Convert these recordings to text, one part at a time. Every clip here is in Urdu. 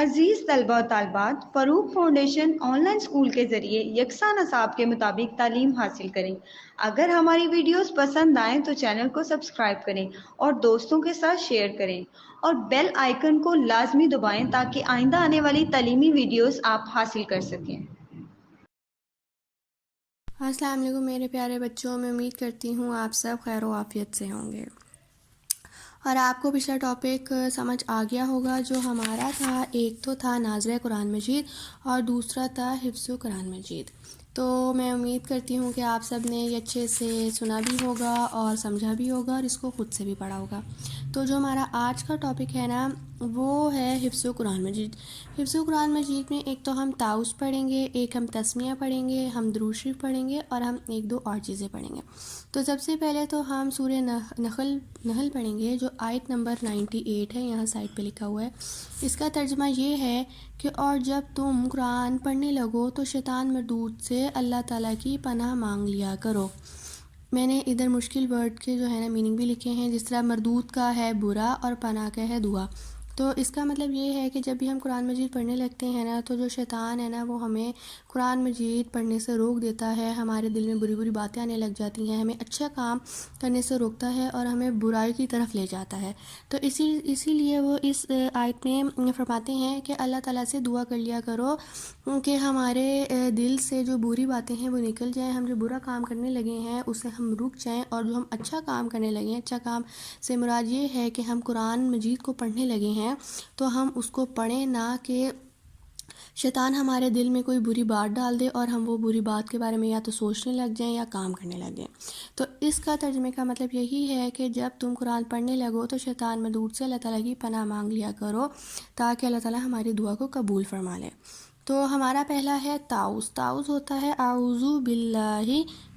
عزیز طلبہ و طالبات، فروغ فاؤنڈیشن آن لائن اسکول کے ذریعے یکساں نصاب کے مطابق تعلیم حاصل کریں۔ اگر ہماری ویڈیوز پسند آئیں تو چینل کو سبسکرائب کریں اور دوستوں کے ساتھ شیئر کریں اور بیل آئیکن کو لازمی دبائیں تاکہ آئندہ آنے والی تعلیمی ویڈیوز آپ حاصل کر سکیں۔ السلام علیکم میرے پیارے بچوں، میں امید کرتی ہوں آپ سب خیر و عافیت سے ہوں گے اور آپ کو پچھلا ٹاپک سمجھ آ گیا ہوگا جو ہمارا تھا۔ ایک تو تھا ناظرہ قرآن مجید اور دوسرا تھا حفظ قرآن مجید۔ تو میں امید کرتی ہوں کہ آپ سب نے یہ اچھے سے سنا بھی ہوگا اور سمجھا بھی ہوگا اور اس کو خود سے بھی پڑھا ہوگا۔ تو جو ہمارا آج کا ٹاپک ہے نا وہ ہے حفظ قرآن مجید۔ حفظ قرآن مجید میں ایک تو ہم تعاوذ پڑھیں گے، ایک ہم تسمیہ پڑھیں گے، ہم درود شریف پڑھیں گے اور ہم ایک دو اور چیزیں پڑھیں گے۔ تو سب سے پہلے تو ہم سورہ نحل پڑھیں گے جو آیت نمبر 98 ہے، یہاں سائٹ پہ لکھا ہوا ہے۔ اس کا ترجمہ یہ ہے کہ اور جب تم قرآن پڑھنے لگو تو شیطان مردود سے اللہ تعالیٰ کی پناہ مانگ لیا کرو۔ میں نے ادھر مشکل ورڈ کے جو ہے نا میننگ بھی لکھے ہیں، جس طرح مردود کا ہے برا اور پناہ کا ہے دعا۔ تو اس کا مطلب یہ ہے کہ جب بھی ہم قرآن مجید پڑھنے لگتے ہیں نا تو جو شیطان ہے نا وہ ہمیں قرآن مجید پڑھنے سے روک دیتا ہے، ہمارے دل میں بری بری باتیں آنے لگ جاتی ہیں، ہمیں اچھا کام کرنے سے روکتا ہے اور ہمیں برائی کی طرف لے جاتا ہے۔ تو اسی لیے وہ اس آیت میں فرماتے ہیں کہ اللہ تعالیٰ سے دعا کر لیا کرو کہ ہمارے دل سے جو بری باتیں ہیں وہ نکل جائیں، ہم جو برا کام کرنے لگے ہیں اس سے ہم رک جائیں اور جو ہم اچھا کام کرنے لگے ہیں، اچھا کام سے مراد یہ ہے کہ ہم قرآن مجید کو پڑھنے لگے ہیں تو ہم اس کو پڑھیں، نہ کہ شیطان ہمارے دل میں کوئی بری بات ڈال دے اور ہم وہ بری بات کے بارے میں یا تو سوچنے لگ جائیں یا کام کرنے لگ جائیں۔ تو اس کا ترجمے کا مطلب یہی ہے کہ جب تم قرآن پڑھنے لگو تو شیطان مردود سے اللہ تعالیٰ کی پناہ مانگ لیا کرو تاکہ اللہ تعالیٰ ہماری دعا کو قبول فرما لے۔ تو ہمارا پہلا ہے تعوذ۔ تعوذ ہوتا ہے اعوذ باللہ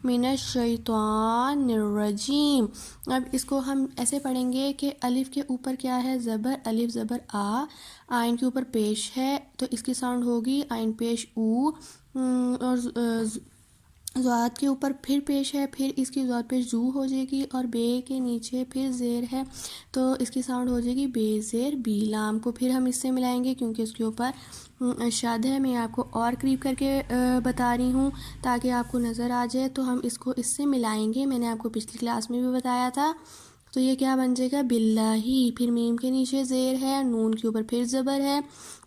من الشیطان الرجیم۔ اب اس کو ہم ایسے پڑھیں گے کہ الف کے اوپر کیا ہے زبر، الف زبر آ، آئن کے اوپر پیش ہے تو اس کی ساؤنڈ ہوگی آئن پیش او، اور ذات کے اوپر پھر پیش ہے، پھر اس کی ذات پیش زو ہو جائے گی اور بے کے نیچے پھر زیر ہے تو اس کی ساؤنڈ ہو جائے گی بے زیر بی۔ لام کو پھر ہم اس سے ملائیں گے کیونکہ اس کے اوپر شاد ہے، میں آپ کو اور قریب کر کے بتا رہی ہوں تاکہ آپ کو نظر آ جائے۔ تو ہم اس کو اس سے ملائیں گے، میں نے آپ کو پچھلی کلاس میں بھی بتایا تھا۔ تو یہ کیا بن جائے گا باللہ، پھر میم کے نیچے زیر ہے، نون کے اوپر پھر زبر ہے،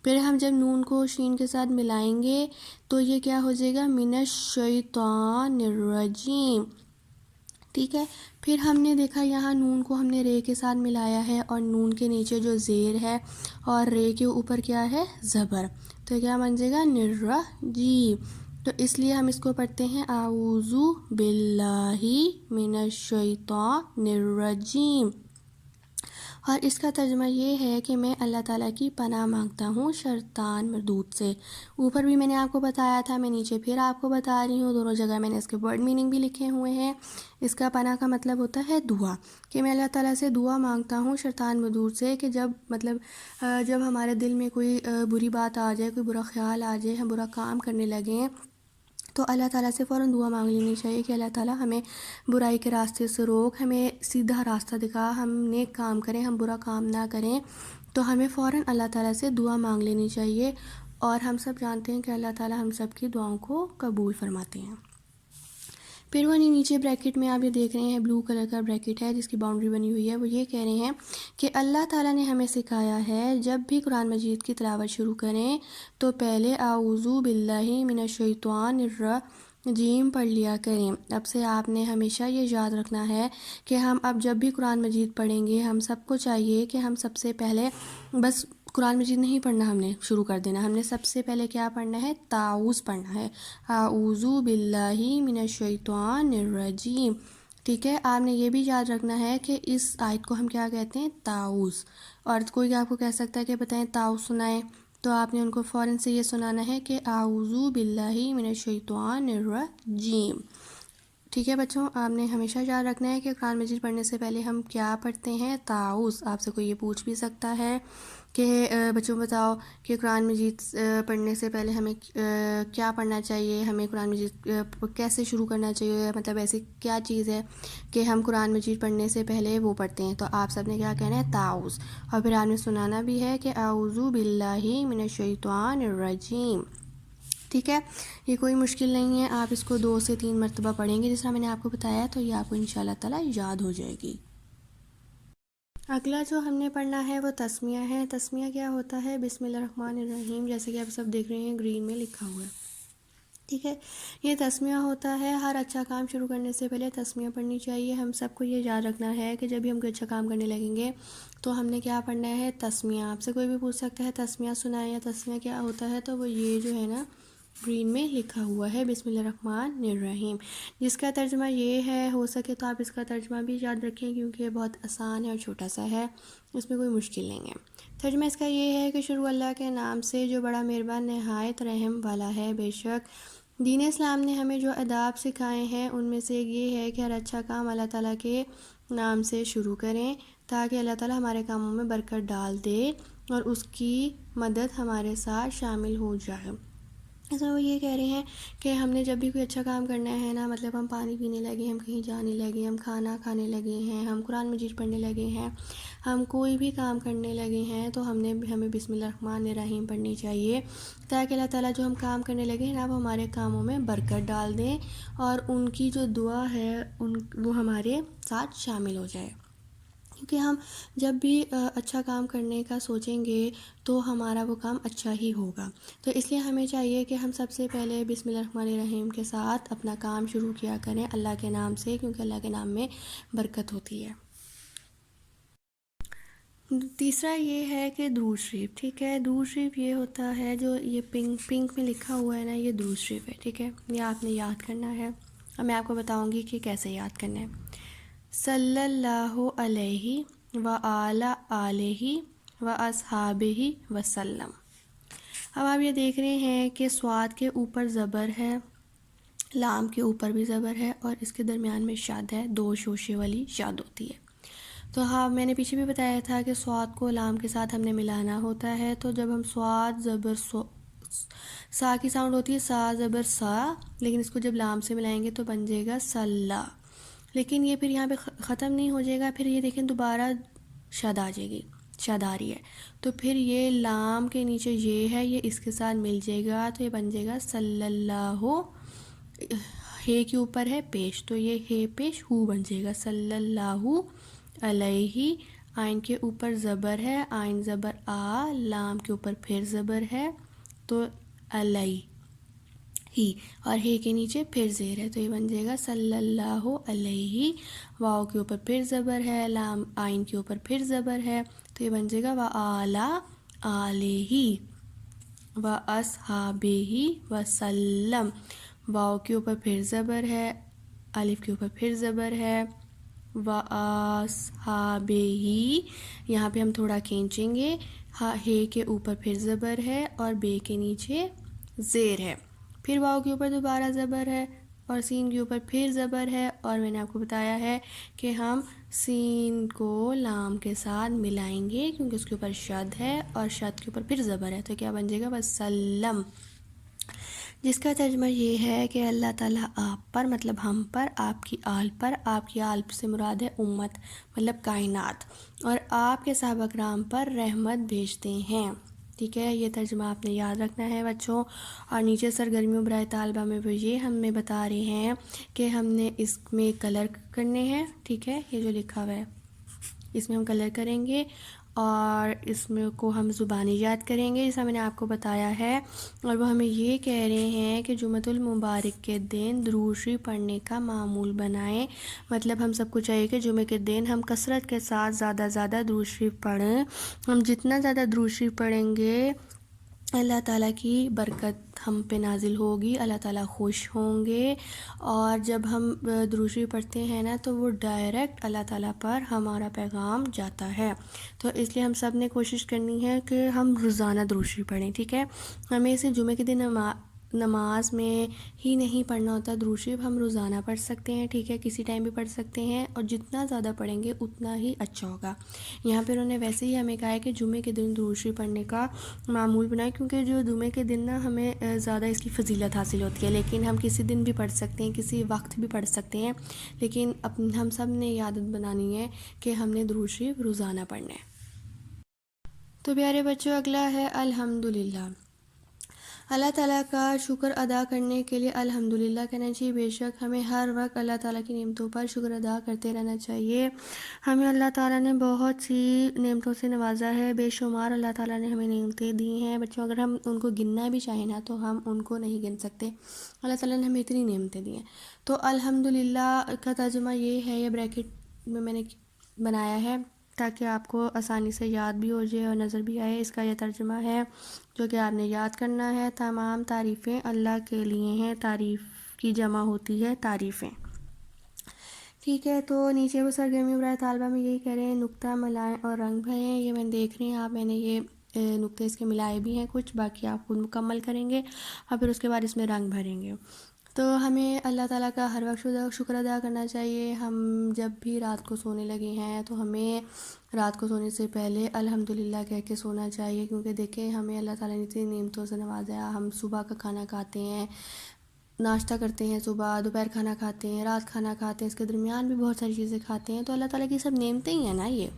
پھر ہم جب نون کو شین کے ساتھ ملائیں گے تو یہ کیا ہو جائے گا من الشیطان الرجیم، ٹھیک ہے۔ پھر ہم نے دیکھا یہاں نون کو ہم نے رے کے ساتھ ملایا ہے اور نون کے نیچے جو زیر ہے اور رے کے اوپر کیا ہے زبر، تو کیا بن جائے گا نرجیم۔ تو اس لیے ہم اس کو پڑھتے ہیں اعوذ باللہ من الشیطان الرجیم، اور اس کا ترجمہ یہ ہے کہ میں اللہ تعالیٰ کی پناہ مانگتا ہوں شیطان مردود سے۔ اوپر بھی میں نے آپ کو بتایا تھا، میں نیچے پھر آپ کو بتا رہی ہوں، دونوں جگہ میں نے اس کے ورڈ میننگ بھی لکھے ہوئے ہیں۔ اس کا پناہ کا مطلب ہوتا ہے دعا، کہ میں اللہ تعالیٰ سے دعا مانگتا ہوں شیطان مردود سے کہ جب ہمارے دل میں کوئی بری بات آ جائے، کوئی برا خیال آ جائے، ہم برا کام کرنے لگیں تو اللہ تعالیٰ سے فوراً دعا مانگ لینی چاہیے کہ اللہ تعالیٰ ہمیں برائی کے راستے سے روک، ہمیں سیدھا راستہ دکھا، ہم نیک کام کریں، ہم برا کام نہ کریں۔ تو ہمیں فوراً اللہ تعالیٰ سے دعا مانگ لینی چاہیے، اور ہم سب جانتے ہیں کہ اللہ تعالیٰ ہم سب کی دعاؤں کو قبول فرماتے ہیں۔ پھر وہ نیچے بریکٹ میں آپ یہ دیکھ رہے ہیں بلو کلر کا بریکٹ ہے جس کی باؤنڈری بنی ہوئی ہے، وہ یہ کہہ رہے ہیں کہ اللہ تعالیٰ نے ہمیں سکھایا ہے جب بھی قرآن مجید کی تلاوت شروع کریں تو پہلے اعوذ باللہ من الشیطان الرجیم پڑھ لیا کریں۔ اب سے آپ نے ہمیشہ یہ یاد رکھنا ہے کہ ہم اب جب بھی قرآن مجید پڑھیں گے ہم سب کو چاہیے کہ ہم سب سے پہلے بس قرآن مجید نہیں پڑھنا، ہم نے شروع کر دینا، ہم نے سب سے پہلے کیا پڑھنا ہے تعوذ پڑھنا ہے، اعوذ باللہ من الشیطان الرجیم، ٹھیک ہے۔ آپ نے یہ بھی یاد رکھنا ہے کہ اس آیت کو ہم کیا کہتے ہیں تعوذ، اور کوئی آپ کو کہہ سکتا ہے کہ بتائیں تعوذ سنائیں، تو آپ نے ان کو فوراً سے یہ سنانا ہے کہ اعوذ باللہ من الشیطان الرجیم، ٹھیک ہے بچوں، آپ نے ہمیشہ یاد رکھنا ہے کہ قرآن مجید پڑھنے سے پہلے ہم کیا پڑھتے ہیں؟ تعوذ۔ آپ سے کوئی یہ پوچھ بھی سکتا ہے کہ بچوں بتاؤ کہ قرآن مجید پڑھنے سے پہلے ہمیں کیا پڑھنا چاہیے، ہمیں قرآن مجید کیسے شروع کرنا چاہیے، مطلب ایسی کیا چیز ہے کہ ہم قرآن مجید پڑھنے سے پہلے وہ پڑھتے ہیں؟ تو آپ سب نے کیا کہنا ہے؟ تعوذ۔ اور پھر آپ نے سنانا بھی ہے کہ اعوذ باللہ من الشیطان الرجیم۔ ٹھیک ہے، یہ کوئی مشکل نہیں ہے، آپ اس کو 2 سے 3 مرتبہ پڑھیں گے جس طرح میں نے آپ کو بتایا، تو یہ آپ کو انشاءاللہ تعالی یاد ہو جائے گی۔ اگلا جو ہم نے پڑھنا ہے وہ تسمیہ ہے۔ تسمیہ کیا ہوتا ہے؟ بسم اللہ الرحمن الرحیم، جیسے کہ آپ سب دیکھ رہے ہیں گرین میں لکھا ہوا ہے۔ ٹھیک ہے، یہ تسمیہ ہوتا ہے، ہر اچھا کام شروع کرنے سے پہلے تسمیہ پڑھنی چاہیے۔ ہم سب کو یہ یاد رکھنا ہے کہ جب بھی ہم کوئی اچھا کام کرنے لگیں گے تو ہم نے کیا پڑھنا ہے؟ تسمیہ۔ آپ سے کوئی بھی پوچھ سکتا ہے تسمیہ سنائیں یا تسمیہ کیا ہوتا ہے، تو وہ یہ جو ہے نا گرین میں لکھا ہوا ہے بسم اللہ الرحمن الرحیم، جس کا ترجمہ یہ ہے، ہو سکے تو آپ اس کا ترجمہ بھی یاد رکھیں کیونکہ یہ بہت آسان ہے اور چھوٹا سا ہے، اس میں کوئی مشکل نہیں ہے۔ ترجمہ اس کا یہ ہے کہ شروع اللہ کے نام سے جو بڑا مہربان نہایت رحم والا ہے۔ بے شک دین اسلام نے ہمیں جو آداب سکھائے ہیں ان میں سے ایک یہ ہے کہ ہر اچھا کام اللہ تعالیٰ کے نام سے شروع کریں تاکہ اللہ تعالیٰ ہمارے کاموں میں برکت ڈال دے اور اس کی مدد ہمارے ساتھ شامل ہو جائے۔ ایسا وہ یہ کہہ رہے ہیں کہ ہم نے جب بھی کوئی اچھا کام کرنا ہے نا، مطلب ہم پانی پینے لگے، ہم کہیں جانے لگے، ہم کھانا کھانے لگے ہیں، ہم قرآن مجید پڑھنے لگے ہیں، ہم کوئی بھی کام کرنے لگے ہیں تو ہمیں بسم اللہ الرحمن الرحیم پڑھنی چاہیے تاکہ اللہ تعالیٰ جو ہم کام کرنے لگے ہیں نا وہ ہمارے کاموں میں برکت ڈال دیں اور ان کی جو دعا ہے وہ ہمارے ساتھ شامل ہو جائے۔ کیونکہ ہم جب بھی اچھا کام کرنے کا سوچیں گے تو ہمارا وہ کام اچھا ہی ہوگا، تو اس لیے ہمیں چاہیے کہ ہم سب سے پہلے بسم اللہ الرحمن الرحیم کے ساتھ اپنا کام شروع کیا کریں اللہ کے نام سے، کیونکہ اللہ کے نام میں برکت ہوتی ہے۔ تیسرا یہ ہے کہ درود شریف۔ ٹھیک ہے، درود شریف یہ ہوتا ہے جو یہ پنک میں لکھا ہوا ہے نا، یہ درود شریف ہے۔ ٹھیک ہے، یہ آپ نے یاد کرنا ہے اور میں آپ کو بتاؤں گی کہ کیسے یاد کرنا ہے۔ صلی اللہ علیہ آلہ و اصحابہ وسلم۔ اب آپ یہ دیکھ رہے ہیں کہ صاد کے اوپر زبر ہے، لام کے اوپر بھی زبر ہے اور اس کے درمیان میں شد ہے، 2 شوشے والی شد ہوتی ہے۔ تو ہاں، میں نے پیچھے بھی بتایا تھا کہ صاد کو لام کے ساتھ ہم نے ملانا ہوتا ہے، تو جب ہم صاد زبر سا کی ساؤنڈ ہوتی ہے، سا زبر سا، لیکن اس کو جب لام سے ملائیں گے تو بن جائے گا صلی۔ لیکن یہ پھر یہاں پہ ختم نہیں ہو جائے گا، پھر یہ دیکھیں دوبارہ شد آ جائے گی، شد آ رہی ہے، تو پھر یہ لام کے نیچے یہ ہے، یہ اس کے ساتھ مل جائے گا تو یہ بن جائے گا صلی اللہ۔ ہے کے اوپر ہے پیش، تو یہ ہے پیش ہو بن جائے گا صلی اللہ علیہ۔ آئین کے اوپر زبر ہے، آئین زبر آ، لام کے اوپر پھر زبر ہے تو علیہ ہی، اور ہے کے نیچے پھر زیر ہے تو یہ بن جائے گا صلی اللہ علیہ۔ واؤ کے اوپر پھر زبر ہے، لام آئین کے اوپر پھر زبر ہے تو یہ بن جائے گا وَعَلَىٰ آلِهِ وَأَصْحَابِهِ وَسَلَّمَ۔ واؤ کے اوپر پھر زبر ہے، الف کے اوپر پھر زبر ہے، وَأَصْحَابِهِ، یہاں پہ ہم تھوڑا کھینچیں گے، ہے کے اوپر پھر زبر ہے اور بے کے نیچے زیر ہے، پھر واؤ کے اوپر دوبارہ زبر ہے اور سین کے اوپر پھر زبر ہے، اور میں نے آپ کو بتایا ہے کہ ہم سین کو لام کے ساتھ ملائیں گے کیونکہ اس کے اوپر شد ہے اور شد کے اوپر پھر زبر ہے، تو کیا بن جائے گا؟ وسلم، جس کا ترجمہ یہ ہے کہ اللہ تعالیٰ آپ پر، مطلب ہم پر، آپ کی آل پر، آپ کی آل سے مراد ہے امت مطلب کائنات، اور آپ کے صحابہ کرام پر رحمت بھیجتے ہیں۔ ٹھیک ہے، یہ ترجمہ آپ نے یاد رکھنا ہے بچوں۔ اور نیچے سرگرمیوں برائے طالبہ میں وہ یہ ہمیں بتا رہے ہیں کہ ہم نے اس میں کلر کرنے ہیں۔ ٹھیک ہے، یہ جو لکھا ہوا ہے اس میں ہم کلر کریں گے اور اس میں کو ہم زبانی یاد کریں گے جیسا میں نے آپ کو بتایا ہے، اور وہ ہمیں یہ کہہ رہے ہیں کہ جمعۃ المبارک کے دن درود شریف پڑھنے کا معمول بنائیں، مطلب ہم سب کو چاہیے کہ جمعے کے دن ہم کثرت کے ساتھ زیادہ درود شریف پڑھیں۔ ہم جتنا زیادہ درود شریف پڑھیں گے اللہ تعالیٰ کی برکت ہم پہ نازل ہوگی، اللہ تعالیٰ خوش ہوں گے، اور جب ہم درود شریف پڑھتے ہیں نا تو وہ ڈائریکٹ اللہ تعالیٰ پر ہمارا پیغام جاتا ہے، تو اس لیے ہم سب نے کوشش کرنی ہے کہ ہم روزانہ درود شریف پڑھیں۔ ٹھیک ہے، ہمیں اسے جمعے کے دن نماز میں ہی نہیں پڑھنا ہوتا درود شریف، ہم روزانہ پڑھ سکتے ہیں، ٹھیک ہے، کسی ٹائم بھی پڑھ سکتے ہیں، اور جتنا زیادہ پڑھیں گے اتنا ہی اچھا ہوگا۔ یہاں پہ انہوں نے ویسے ہی ہمیں کہا ہے کہ جمعے کے دن درود شریف پڑھنے کا معمول بنائے، کیونکہ جو جمعے کے دن نا ہمیں زیادہ اس کی فضیلت حاصل ہوتی ہے، لیکن ہم کسی دن بھی پڑھ سکتے ہیں، کسی وقت بھی پڑھ سکتے ہیں، لیکن ہم سب نے یہ عادت بنانی ہے کہ ہم نے درود شریف روزانہ پڑھنا ہے۔ تو پیارے بچوں، اگلا ہے الحمدللہ۔ اللہ تعالیٰ کا شکر ادا کرنے کے لیے الحمدللہ کہنا چاہیے۔ بے شک ہمیں ہر وقت اللہ تعالیٰ کی نعمتوں پر شکر ادا کرتے رہنا چاہیے۔ ہمیں اللہ تعالیٰ نے بہت سی نعمتوں سے نوازا ہے، بے شمار اللہ تعالیٰ نے ہمیں نعمتیں دی ہیں بچوں، اگر ہم ان کو گننا بھی چاہیں نا تو ہم ان کو نہیں گن سکتے، اللہ تعالیٰ نے ہمیں اتنی نعمتیں دی ہیں۔ تو الحمدللہ کا ترجمہ یہ ہے، یہ بریکٹ میں نے بنایا ہے تاکہ آپ کو آسانی سے یاد بھی ہو جائے اور نظر بھی آئے۔ اس کا یہ ترجمہ ہے جو کہ آپ نے یاد کرنا ہے۔ تمام تعریفیں اللہ کے لیے ہیں، تعریف کی جمع ہوتی ہے تعریفیں، ٹھیک ہے۔ تو نیچے وہ سرگرمی برائے طالبہ میں یہی کہہ رہے ہیں، نقطہ ملائیں اور رنگ بھریں۔ یہ میں دیکھ رہی ہیں آپ، میں نے یہ نقطے اس کے ملائے بھی ہیں کچھ، باقی آپ خود مکمل کریں گے اور پھر اس کے بعد اس میں رنگ بھریں گے۔ تو ہمیں اللہ تعالیٰ کا ہر وقت شکر ادا کرنا چاہیے۔ ہم جب بھی رات کو سونے لگے ہیں تو ہمیں رات کو سونے سے پہلے الحمدللہ کہہ کے سونا چاہیے، کیونکہ دیکھیں ہمیں اللہ تعالیٰ نے اتنی نعمتوں سے نوازا۔ ہم صبح کا کھانا کھاتے ہیں، ناشتہ کرتے ہیں، صبح دوپہر کھانا کھاتے ہیں، رات کھانا کھاتے ہیں، اس کے درمیان بھی بہت ساری چیزیں کھاتے ہیں، تو اللہ تعالیٰ کی سب نعمتیں ہی ہیں نا یہ،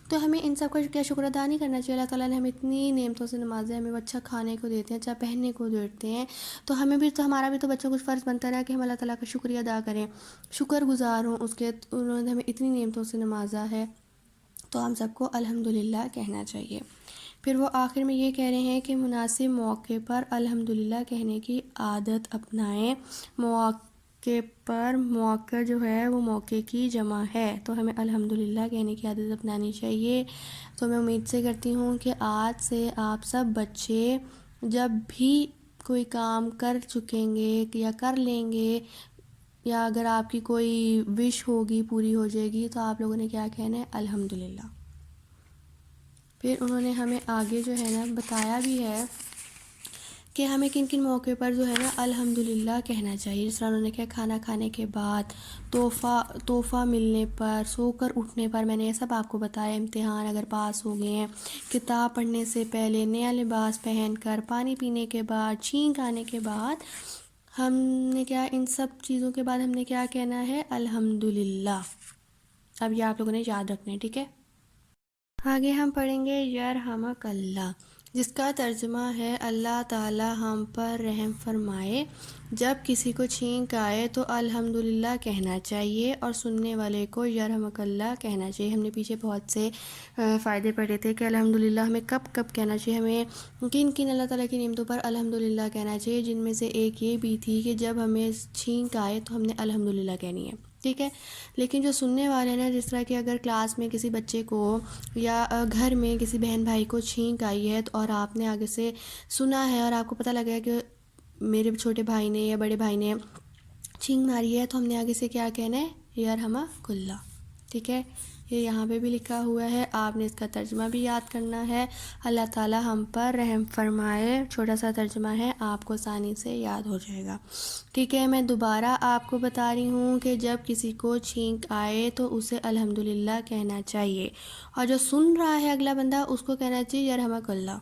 تو ہمیں ان سب کا کیا شکر ادا نہیں کرنا چاہیے؟ اللہ تعالیٰ نے ہمیں اتنی نعمتوں سے نوازا ہے، ہمیں وہ اچھا کھانے کو دیتے ہیں، اچھا پہننے کو دیتے ہیں، تو ہمیں بھی تو ہمارا بھی تو بچوں کو فرض بنتا ہے نا کہ ہم اللہ تعالیٰ کا شکریہ ادا کریں، شکر گزار ہوں اس کے، انہوں نے ہمیں اتنی نعمتوں سے نوازا ہے، تو ہم سب کو الحمدللہ کہنا چاہیے۔ پھر وہ آخر میں یہ کہہ رہے ہیں کہ مناسب موقع پر الحمدللہ کہنے کی عادت اپنائیں۔ موقع پر، موقع جو ہے وہ موقع کی جمع ہے، تو ہمیں الحمدللہ کہنے کی عادت اپنانی چاہیے۔ تو میں امید سے کرتی ہوں کہ آج سے آپ سب بچے جب بھی کوئی کام کر چکیں گے یا کر لیں گے، یا اگر آپ کی کوئی وش ہوگی پوری ہو جائے گی، تو آپ لوگوں نے کیا کہنا ہے؟ الحمدللہ۔ پھر انہوں نے ہمیں آگے جو ہے نا بتایا بھی ہے کہ ہمیں کن کن موقع پر جو ہے نا الحمدللہ کہنا چاہیے، جس طرح انہوں نے کہا کھانا کھانے کے بعد، تحفہ ملنے پر، سو کر اٹھنے پر، میں نے یہ سب آپ کو بتایا، امتحان اگر پاس ہو گئے ہیں، کتاب پڑھنے سے پہلے، نیا لباس پہن کر، پانی پینے کے بعد، چھینک آنے کے بعد، ہم نے کیا ان سب چیزوں کے بعد ہم نے کیا کہنا ہے؟ الحمدللہ۔ اب یہ آپ لوگوں نے یاد رکھنا ہے، ٹھیک ہے۔ آگے ہم پڑھیں گے یرحمک اللہ، جس کا ترجمہ ہے اللہ تعالی ہم پر رحم فرمائے۔ جب کسی کو چھینک آئے تو الحمدللہ کہنا چاہیے، اور سننے والے کو یرحمک اللہ کہنا چاہیے۔ ہم نے پیچھے بہت سے فائدے پڑھے تھے کہ الحمدللہ ہمیں کب کب کہنا چاہیے، ہمیں کن کن اللہ تعالیٰ کی نعمتوں پر الحمدللہ کہنا چاہیے، جن میں سے ایک یہ بھی تھی کہ جب ہمیں چھینک آئے تو ہم نے الحمدللہ کہنی ہے، ٹھیک ہے۔ لیکن جو سننے والے ہیں نا، جس طرح کہ اگر کلاس میں کسی بچے کو یا گھر میں کسی بہن بھائی کو چھینک آئی ہے اور آپ نے آگے سے سنا ہے اور آپ کو پتہ لگا ہے کہ میرے چھوٹے بھائی نے یا بڑے بھائی نے چھینک ماری ہے، تو ہم نے آگے سے کیا کہنا ہے؟ یرحمک اللہ، ٹھیک ہے۔ یہ یہاں پہ بھی لکھا ہوا ہے، آپ نے اس کا ترجمہ بھی یاد کرنا ہے، اللہ تعالی ہم پر رحم فرمائے، چھوٹا سا ترجمہ ہے، آپ کو آسانی سے یاد ہو جائے گا، ٹھیک ہے۔ میں دوبارہ آپ کو بتا رہی ہوں کہ جب کسی کو چھینک آئے تو اسے الحمدللہ کہنا چاہیے، اور جو سن رہا ہے اگلا بندہ اس کو کہنا چاہیے یرحمک اللہ۔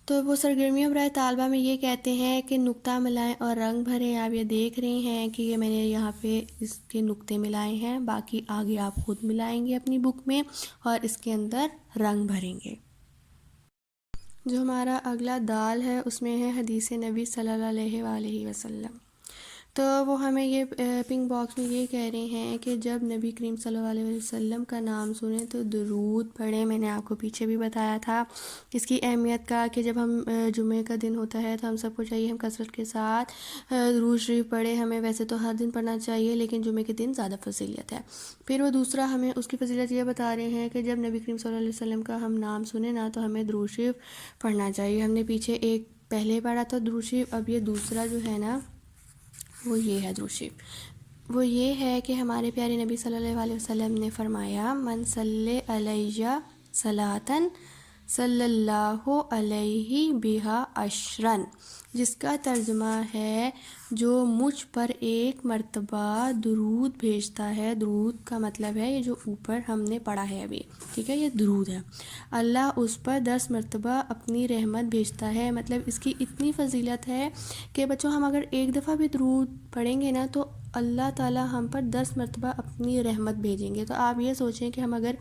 تو وہ سرگرمیوں برائے طالبہ میں یہ کہتے ہیں کہ نقطہ ملائیں اور رنگ بھریں۔ آپ یہ دیکھ رہے ہیں کہ یہ میں نے یہاں پہ اس کے نقطے ملائے ہیں، باقی آگے آپ خود ملائیں گے اپنی بک میں اور اس کے اندر رنگ بھریں گے۔ جو ہمارا اگلا دال ہے اس میں ہے حدیث نبی صلی اللہ علیہ وآلہ وسلم۔ تو وہ ہمیں یہ پنک باکس میں یہ کہہ رہے ہیں کہ جب نبی کریم صلی اللہ علیہ وسلم کا نام سنیں تو درود پڑھیں۔ میں نے آپ کو پیچھے بھی بتایا تھا اس کی اہمیت کا، کہ جب ہم جمعے کا دن ہوتا ہے تو ہم سب کو چاہیے ہم کثرت کے ساتھ درود شریف پڑھیں۔ ہمیں ویسے تو ہر دن پڑھنا چاہیے، لیکن جمعے کے دن زیادہ فضیلت ہے۔ پھر وہ دوسرا ہمیں اس کی فضیلت یہ بتا رہے ہیں کہ جب نبی کریم صلی اللہ علیہ وسلم کا ہم نام سنیں نا تو ہمیں درود شریف پڑھنا چاہیے۔ ہم نے پیچھے ایک پہلے پڑھا تھا درود شریف، اب یہ دوسرا جو ہے نا وہ یہ ہے درود شریف۔ وہ یہ ہے کہ ہمارے پیارے نبی صلی اللہ علیہ وسلم نے فرمایا من صلی علیہ صلاۃً صلی اللہ علیہ بہا عشرن، جس کا ترجمہ ہے جو مجھ پر ایک مرتبہ درود بھیجتا ہے. درود کا مطلب ہے یہ جو اوپر ہم نے پڑھا ہے ابھی، ٹھیک ہے، یہ درود ہے. اللہ اس پر 10 مرتبہ اپنی رحمت بھیجتا ہے. مطلب اس کی اتنی فضیلت ہے کہ بچوں ہم اگر ایک دفعہ بھی درود پڑھیں گے نا تو اللہ تعالی ہم پر 10 مرتبہ اپنی رحمت بھیجیں گے. تو آپ یہ سوچیں کہ ہم اگر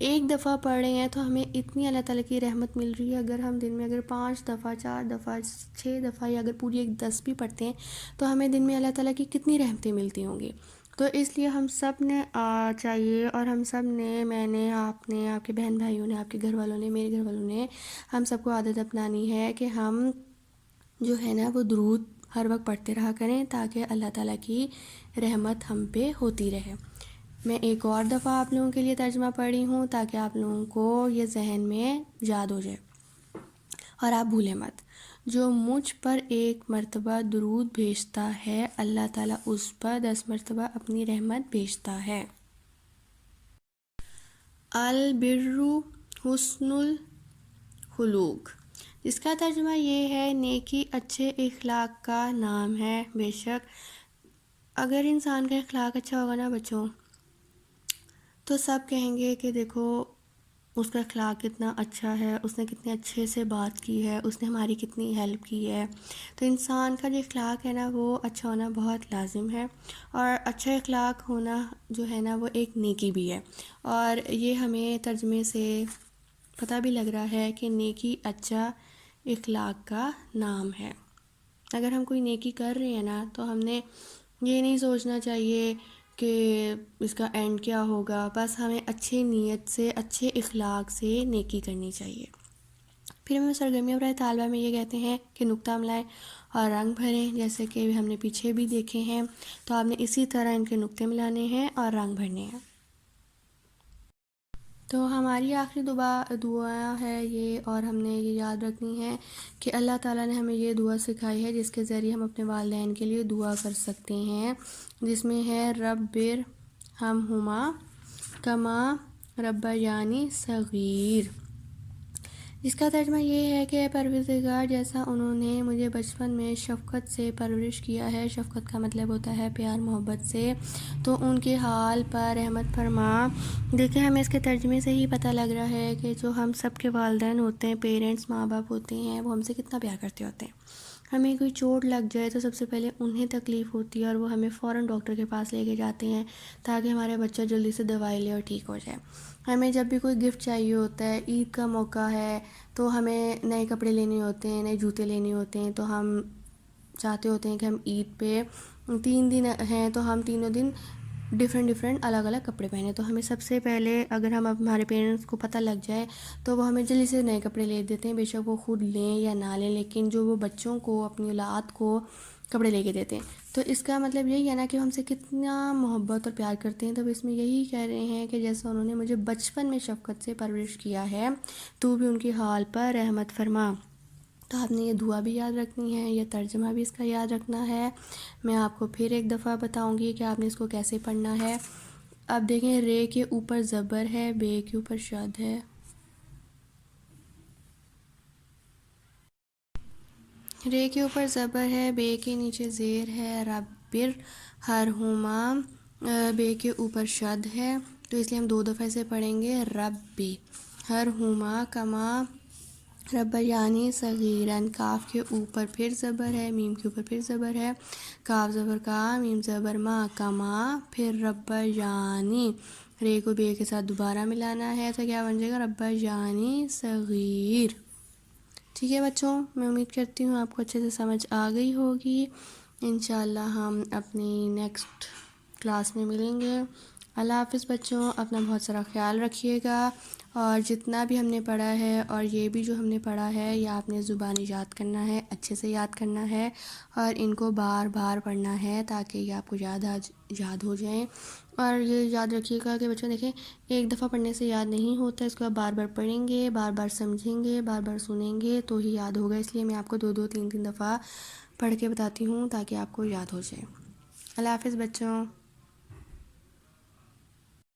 ایک دفعہ پڑھ رہے ہیں تو ہمیں اتنی اللہ تعالیٰ کی رحمت مل رہی ہے. اگر ہم دن میں اگر 5 دفعہ 4 دفعہ 6 دفعہ یا اگر پوری ایک 10 بھی پڑھتے ہیں تو ہمیں دن میں اللہ تعالیٰ کی کتنی رحمتیں ملتی ہوں گی. تو اس لیے ہم سب نے چاہیے، اور ہم سب نے، میں نے، آپ نے، آپ کے بہن بھائیوں نے، آپ کے گھر والوں نے، میرے گھر والوں نے، ہم سب کو عادت اپنانی ہے کہ ہم جو ہے نا وہ درود ہر وقت پڑھتے رہا کریں تاکہ اللہ تعالیٰ کی رحمت ہم پہ ہوتی رہے. میں ایک اور دفعہ آپ لوگوں کے لیے ترجمہ پڑھی ہوں تاکہ آپ لوگوں کو یہ ذہن میں یاد ہو جائے اور آپ بھولیں مت. جو مجھ پر ایک مرتبہ درود بھیجتا ہے اللہ تعالیٰ اس پر 10 مرتبہ اپنی رحمت بھیجتا ہے. البر حسن الخلوق، جس کا ترجمہ یہ ہے نیکی اچھے اخلاق کا نام ہے. بے شک اگر انسان کا اخلاق اچھا ہوگا نا بچوں تو سب کہیں گے کہ دیکھو اس کا اخلاق کتنا اچھا ہے، اس نے کتنے اچھے سے بات کی ہے، اس نے ہماری کتنی ہیلپ کی ہے. تو انسان کا جو اخلاق ہے نا وہ اچھا ہونا بہت لازم ہے، اور اچھا اخلاق ہونا جو ہے نا وہ ایک نیکی بھی ہے. اور یہ ہمیں ترجمے سے پتہ بھی لگ رہا ہے کہ نیکی اچھا اخلاق کا نام ہے. اگر ہم کوئی نیکی کر رہے ہیں نا تو ہم نے یہ نہیں سوچنا چاہیے کہ اس کا اینڈ کیا ہوگا، بس ہمیں اچھی نیت سے، اچھے اخلاق سے نیکی کرنی چاہیے. پھر ہمیں سرگرمیوں برائے طالبہ میں یہ کہتے ہیں کہ نقطہ ملائیں اور رنگ بھریں، جیسے کہ ہم نے پیچھے بھی دیکھے ہیں. تو آپ نے اسی طرح ان کے نقطے ملانے ہیں اور رنگ بھرنے ہیں. تو ہماری آخری دعا ہے یہ، اور ہم نے یہ یاد رکھنی ہے کہ اللہ تعالیٰ نے ہمیں یہ دعا سکھائی ہے جس کے ذریعے ہم اپنے والدین کے لیے دعا کر سکتے ہیں، جس میں ہے رب ارحمہما کما ربیانی صغیر، جس کا ترجمہ یہ ہے کہ پروردگار جیسا انہوں نے مجھے بچپن میں شفقت سے پرورش کیا ہے، شفقت کا مطلب ہوتا ہے پیار محبت سے، تو ان کے حال پر رحمت فرما. دیکھیں ہمیں اس کے ترجمے سے ہی پتہ لگ رہا ہے کہ جو ہم سب کے والدین ہوتے ہیں، پیرنٹس، ماں باپ ہوتے ہیں، وہ ہم سے کتنا پیار کرتے ہوتے ہیں. ہمیں کوئی چوٹ لگ جائے تو سب سے پہلے انہیں تکلیف ہوتی ہے اور وہ ہمیں فوراً ڈاکٹر کے پاس لے کے جاتے ہیں تاکہ ہمارا بچہ جلدی سے دوائی لے اور ٹھیک ہو جائے. ہمیں جب بھی کوئی گفٹ چاہیے ہوتا ہے، عید کا موقع ہے تو ہمیں نئے کپڑے لینے ہوتے ہیں، نئے جوتے لینے ہوتے ہیں، تو ہم چاہتے ہوتے ہیں کہ ہم عید پہ 3 دن ہیں تو ہم تینوں دن ڈیفرنٹ الگ الگ کپڑے پہنے. تو ہمیں سب سے پہلے اگر ہمارے پیرنٹس کو پتہ لگ جائے تو وہ ہمیں جلدی سے نئے کپڑے لے دیتے ہیں، بے شک وہ خود لیں یا نہ لیں، لیکن جو وہ بچوں کو، اپنی اولاد کو کپڑے لے کے دیتے ہیں. تو اس کا مطلب یہی ہے نا کہ ہم سے کتنا محبت اور پیار کرتے ہیں. تو اس میں یہی کہہ رہے ہیں کہ جیسا انہوں نے مجھے بچپن میں شفقت سے پرورش کیا ہے تو بھی ان کی حال پر رحمت فرما. تو آپ نے یہ دعا بھی یاد رکھنی ہے، یہ ترجمہ بھی اس کا یاد رکھنا ہے. میں آپ کو پھر ایک دفعہ بتاؤں گی کہ آپ نے اس کو کیسے پڑھنا ہے. اب دیکھیں رے کے اوپر زبر ہے، بے کے اوپر شد ہے. رے کے اوپر زبر ہے، بے کے نیچے زیر ہے، ربر ہرہما، بے کے اوپر شد ہے. تو اس لیے ہم 2 دفعہ سے پڑھیں گے ربی ہرہما کما ربیانی صغیرن. کاف کے اوپر پھر زبر ہے، میم کے اوپر پھر زبر ہے، کاف زبر کا، میم زبر ما، کما پھر ربیانی. رے کو بے کے ساتھ دوبارہ ملانا ہے تو کیا بن جائے گا ربیانی صغیر. ٹھیک ہے بچوں، میں امید کرتی ہوں آپ کو اچھے سے سمجھ آ گئی ہوگی. انشاءاللہ ہم اپنی نیکسٹ کلاس میں ملیں گے. اللہ حافظ بچوں، اپنا بہت سارا خیال رکھیے گا. اور جتنا بھی ہم نے پڑھا ہے اور یہ بھی جو ہم نے پڑھا ہے یہ آپ نے زبانی یاد کرنا ہے، اچھے سے یاد کرنا ہے، اور ان کو بار بار پڑھنا ہے تاکہ یہ آپ کو یاد ہو جائیں. اور یہ یاد رکھیے گا کہ بچوں دیکھیں ایک دفعہ پڑھنے سے یاد نہیں ہوتا، اس کو آپ بار بار پڑھیں گے، بار بار سمجھیں گے، بار بار سنیں گے تو ہی یاد ہوگا. اس لیے میں آپ کو 2 3 دفعہ پڑھ کے بتاتی ہوں تاکہ آپ کو یاد ہو جائے. اللہ حافظ بچوں.